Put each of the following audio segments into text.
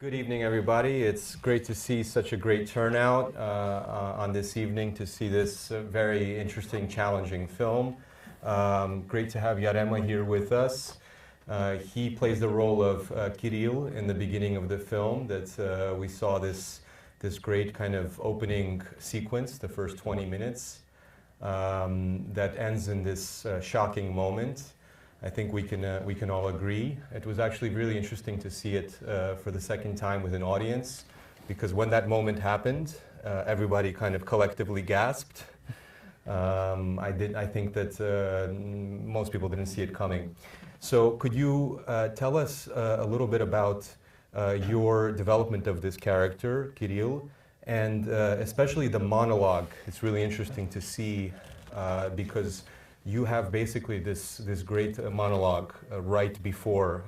Good evening, everybody. It's great to see such a great turnout on this evening to see this very interesting, challenging film. Great to have Yarema here with us. He plays the role of Kirill in the beginning of the film. That we saw this great kind of opening sequence, the first 20 minutes, that ends in this shocking moment. I think we can all agree. It was actually really interesting to see it for the second time with an audience, because when that moment happened, everybody kind of collectively gasped. I think that most people didn't see it coming. So could you tell us a little bit about your development of this character, Kirill, and especially the monologue? It's really interesting to see because you have basically this great monologue right before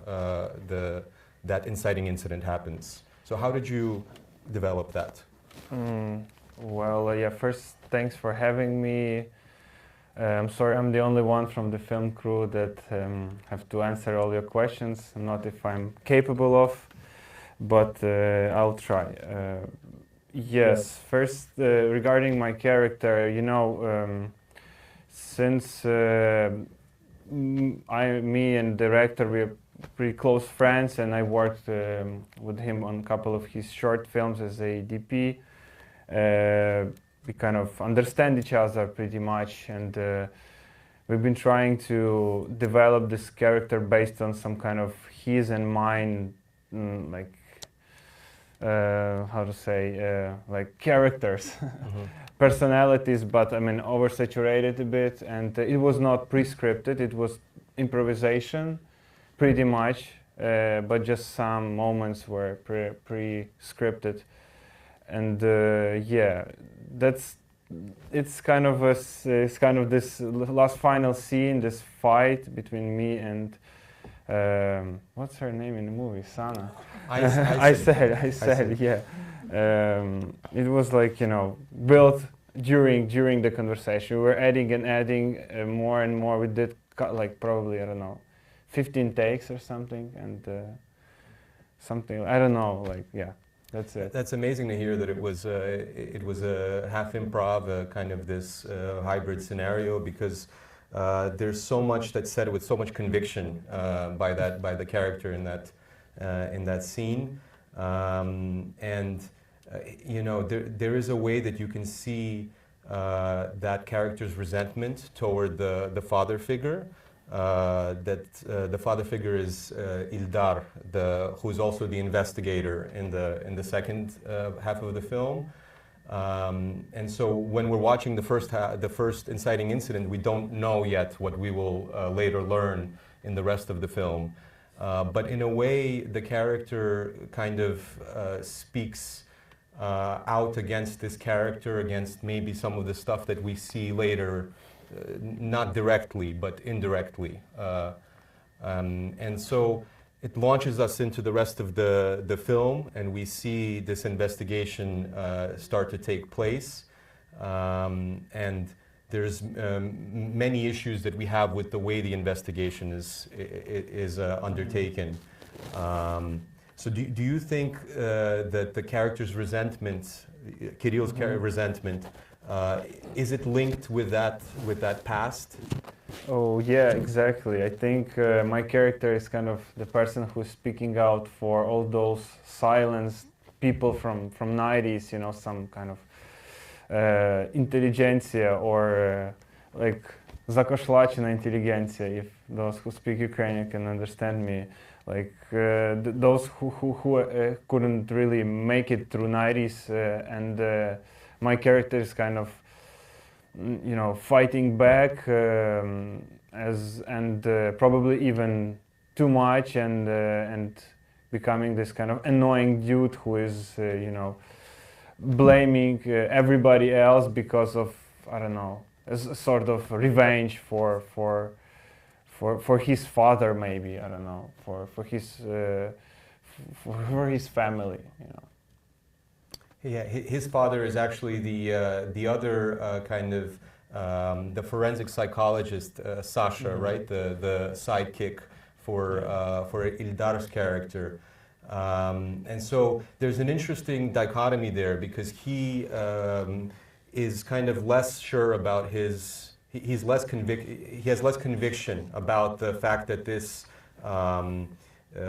that inciting incident happens. So how did you develop that? Well, first, thanks for having me. I'm sorry, I'm the only one from the film crew that have to answer all your questions. Not if I'm capable of, but I'll try. Yes, first, regarding my character, since me and the director, we're pretty close friends, and I worked with him on a couple of his short films as a DP. We kind of understand each other pretty much, and we've been trying to develop this character based on some kind of his and mine, like characters. Personalities, but I mean oversaturated a bit, and it was not pre-scripted, it was improvisation pretty much, but just some moments were pre-scripted, and it's kind of this last final scene, this fight between me and what's her name in the movie? Sana. I said, yeah. It was like, built during the conversation. We were adding and adding more and more. We did like probably, 15 takes or something, and something, I don't know, that's it. That's amazing to hear that it was a half improv, kind of this hybrid scenario, because there's so much that's said with so much conviction by the character in that scene. There is a way that you can see that character's resentment toward the father figure. The father figure is Ildar, who is also the investigator in the second half of the film. And so when we're watching the first inciting incident, we don't know yet what we will later learn in the rest of the film. But in a way, the character kind of speaks out against this character, against maybe some of the stuff that we see later, not directly, but indirectly. And so it launches us into the rest of the film, and we see this investigation start to take place. And there's many issues that we have with the way the investigation is undertaken. So do you think that the character's resentment, Kirill's resentment, is it linked with that past? Oh yeah, exactly. I think my character is kind of the person who's speaking out for all those silenced people from 90s, some kind of intelligentsia, or like zakoshlachena intelligentsia, if those who speak Ukrainian can understand me, like those who couldn't really make it through 90s, and my character is kind of fighting back, and probably even too much, and becoming this kind of annoying dude who is blaming everybody else because of, I don't know, a sort of revenge for his father, maybe, I don't know, for his family, Yeah, his father is actually the other kind of the forensic psychologist, Sasha, right? The sidekick for Ildar's character. And so there's an interesting dichotomy there because he is kind of less sure about he has less conviction about the fact that this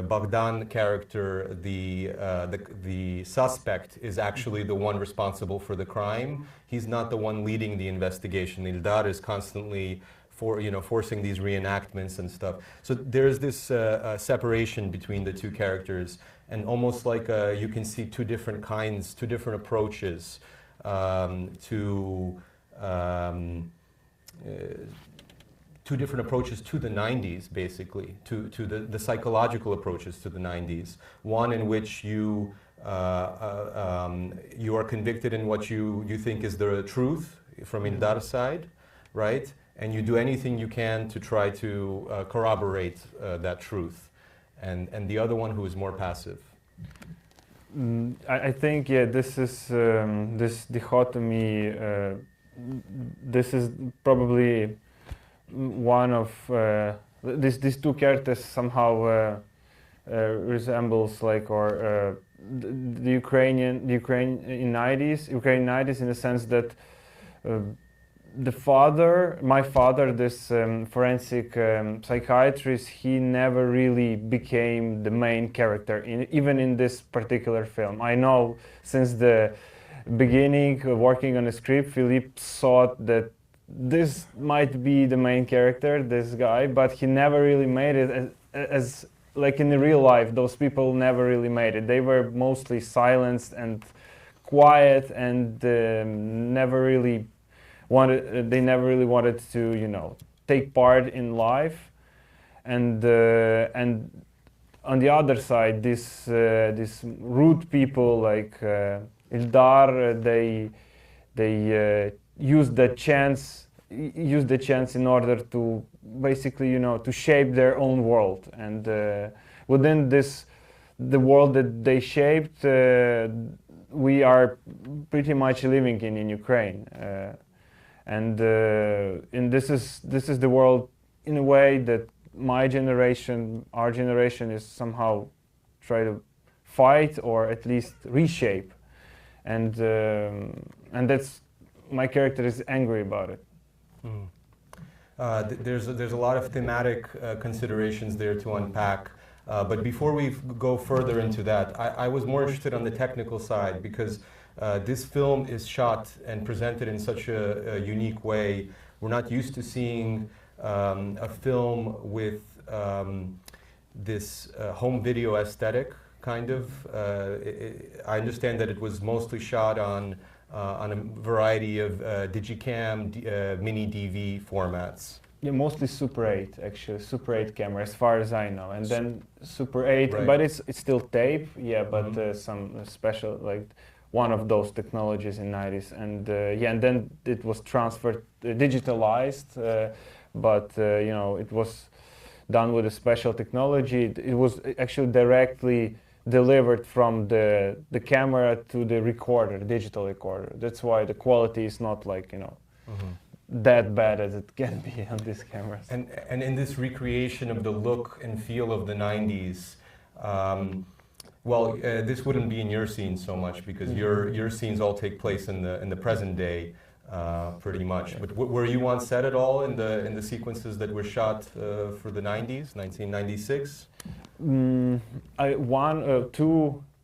Bogdan character, the suspect, is actually the one responsible for the crime. He's not the one leading the investigation. Ildar is constantly forcing these reenactments and stuff. So there's this separation between the two characters, and almost like you can see two different approaches two different approaches to the 90s, basically, to the psychological approaches to the 90s. One in which you are convicted in what you think is the truth from Ildar's side, right? And you do anything you can to try to corroborate that truth. And the other one who is more passive. I think, yeah, this is this dichotomy. This is probably one of these two characters somehow resembles the Ukrainian in 90s in the sense that my father, this forensic psychiatrist, he never really became the main character even in this particular film. I know since the beginning, working on a script, Philip thought that this might be the main character, this guy, but he never really made it as like in the real life. Those people never really made it. They were mostly silenced and quiet, and never really wanted to, take part in life. And on the other side, this rude people like Ildar, they used the chance in order to basically, to shape their own world. And within the world that they shaped, we are pretty much living in Ukraine. And this is the world in a way that our generation is somehow try to fight or at least reshape. And that's, my character is angry about it. There's a lot of thematic considerations there to unpack. But before we go further into that, I was more interested on the technical side, because this film is shot and presented in such a unique way. We're not used to seeing a film with this home video aesthetic, kind of. I understand that it was mostly shot on a variety of Digicam, mini DV formats. Yeah, mostly Super 8, actually, Super 8 camera, as far as I know. And then Super 8, right. But it's still tape, yeah, but some special, like one of those technologies in 90s. And and then it was transferred, digitalized, but it was done with a special technology. It was actually directly delivered from the camera to the recorder, digital recorder. That's why the quality is not like, that bad as it can be on these cameras. And in this recreation of the look and feel of the 90s, this wouldn't be in your scenes so much, because your scenes all take place in the present day, pretty much. But were you on set at all in the sequences that were shot for the 90s, 1996?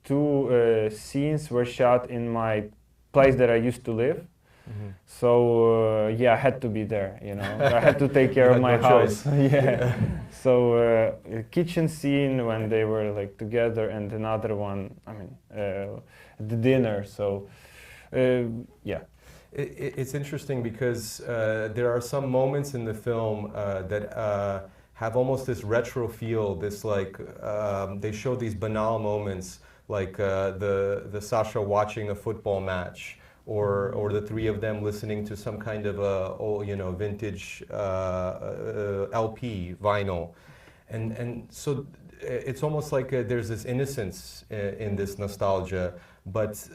Two scenes were shot in my place that I used to live. So I had to be there. I had to take care of my house. Yeah. So kitchen scene when they were like together, and another one, the dinner. So It's interesting because there are some moments in the film that have almost this retro feel. This like they show these banal moments, like the Sasha watching a football match, or the three of them listening to some kind of vintage LP vinyl, and so it's almost like there's this innocence in this nostalgia, but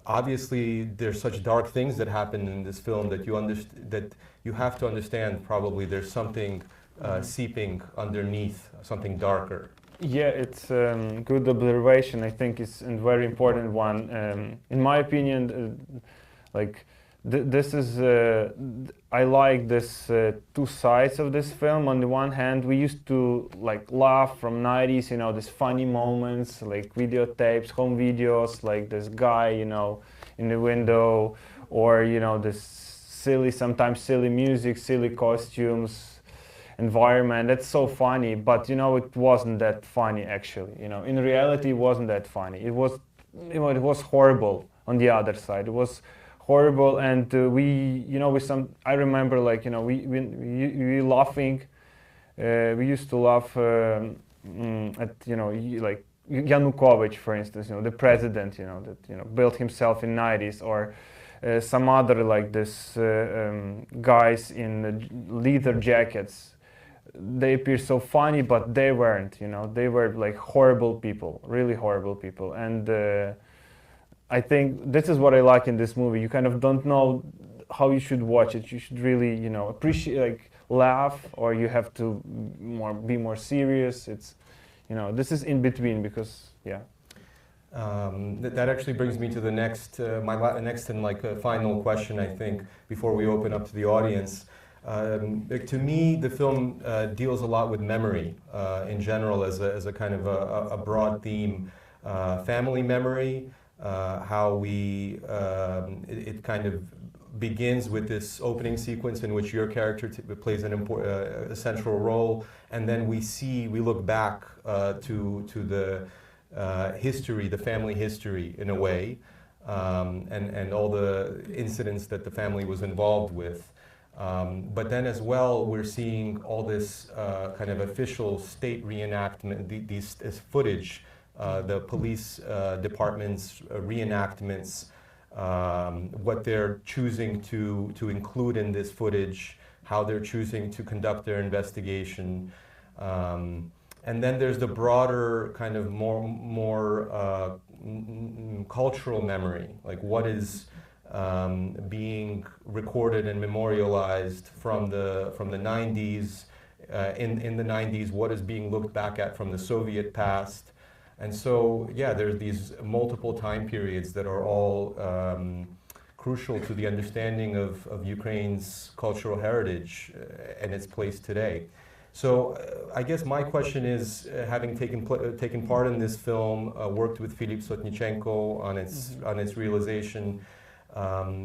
obviously there's such dark things that happen in this film that you have to understand. Probably there's something seeping underneath, something darker. Yeah, it's good observation. I think it's a very important one. In my opinion, like this is I like this two sides of this film. On the one hand, we used to like laugh from 90s, you know, these funny moments like videotapes, home videos, like this guy, you know, in the window, or you know, this silly, sometimes silly music, silly costumes, environment. That's so funny, but you know, it wasn't that funny actually. You know, in reality, it wasn't that funny. It was, you know, it was horrible. On the other side, it was horrible, and we, you know, with some, I remember, like, you know, we laughing. We used to laugh at, you know, like Yanukovych, for instance, you know, the president, you know, that, you know, built himself in 90s, or some other like this guys in leather jackets. They appear so funny, but they weren't, you know, they were like horrible people, really horrible people. And I think this is what I like in this movie. You kind of don't know how you should watch it. You should really, you know, appreciate, like, laugh, or you have to be more serious. It's, you know, this is in between, because, yeah. That actually brings me to the next, my next and like final question, I think, before we open up to the audience. To me, the film deals a lot with memory in general, as a kind of a broad theme. Family memory, how we, it kind of begins with this opening sequence in which your character plays a central role, and then we look back to the history, the family history in a way, and all the incidents that the family was involved with. But then as well, we're seeing all this kind of official state reenactment, this footage, the police department's reenactments, what they're choosing to include in this footage, how they're choosing to conduct their investigation. And then there's the broader kind of more cultural memory, like what is being recorded and memorialized from the 90s, in the 90s, what is being looked back at from the Soviet past. And so, yeah, there's these multiple time periods that are all crucial to the understanding of Ukraine's cultural heritage and its place today. So I guess my question is, having taken part in this film, worked with Philip Sotnychenko on its realization,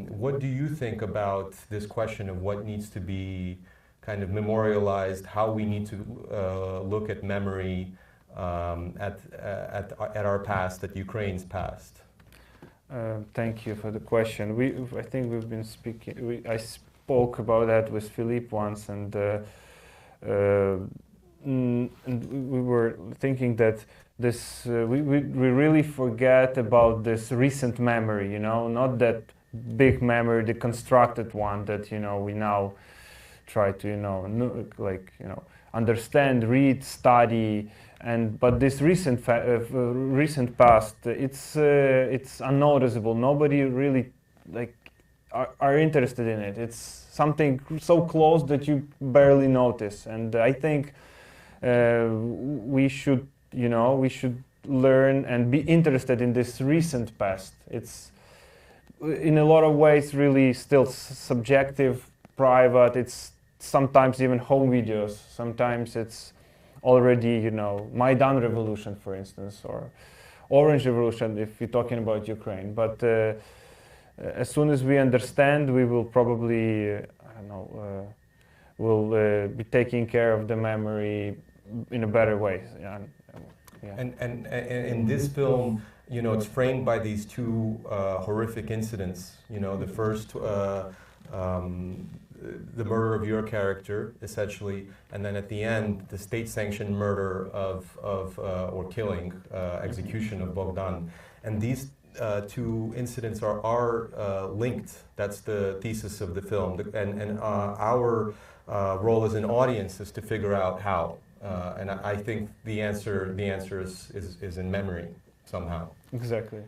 what do you think about this question of what needs to be kind of memorialized, how we need to look at memory at our past, at Ukraine's past? Thank you for the question. I think we've been speaking, I spoke about that with Philippe once, and we were thinking that this we really forget about this recent memory, you know, not that big memory, the constructed one that, you know, we now try to, you know, like, you know, understand, read, study, but this recent past, it's unnoticeable. Nobody really like are interested in it. It's something so close that you barely notice. And I think we should, you know, we should learn and be interested in this recent past. It's in a lot of ways really still subjective, private. It's sometimes even home videos. Sometimes it's already, you know, Maidan Revolution, for instance, or Orange Revolution, if you're talking about Ukraine. But as soon as we understand, we will probably, I don't know, will be taking care of the memory in a better way. Yeah. And in this film, you know, it's framed by these two horrific incidents. You know, the first, the murder of your character, essentially, and then at the end, the state-sanctioned murder or killing, execution of Bogdan. And these two incidents are linked. That's the thesis of the film. And our role as an audience is to figure out how. And I think the answer is in memory somehow. Exactly.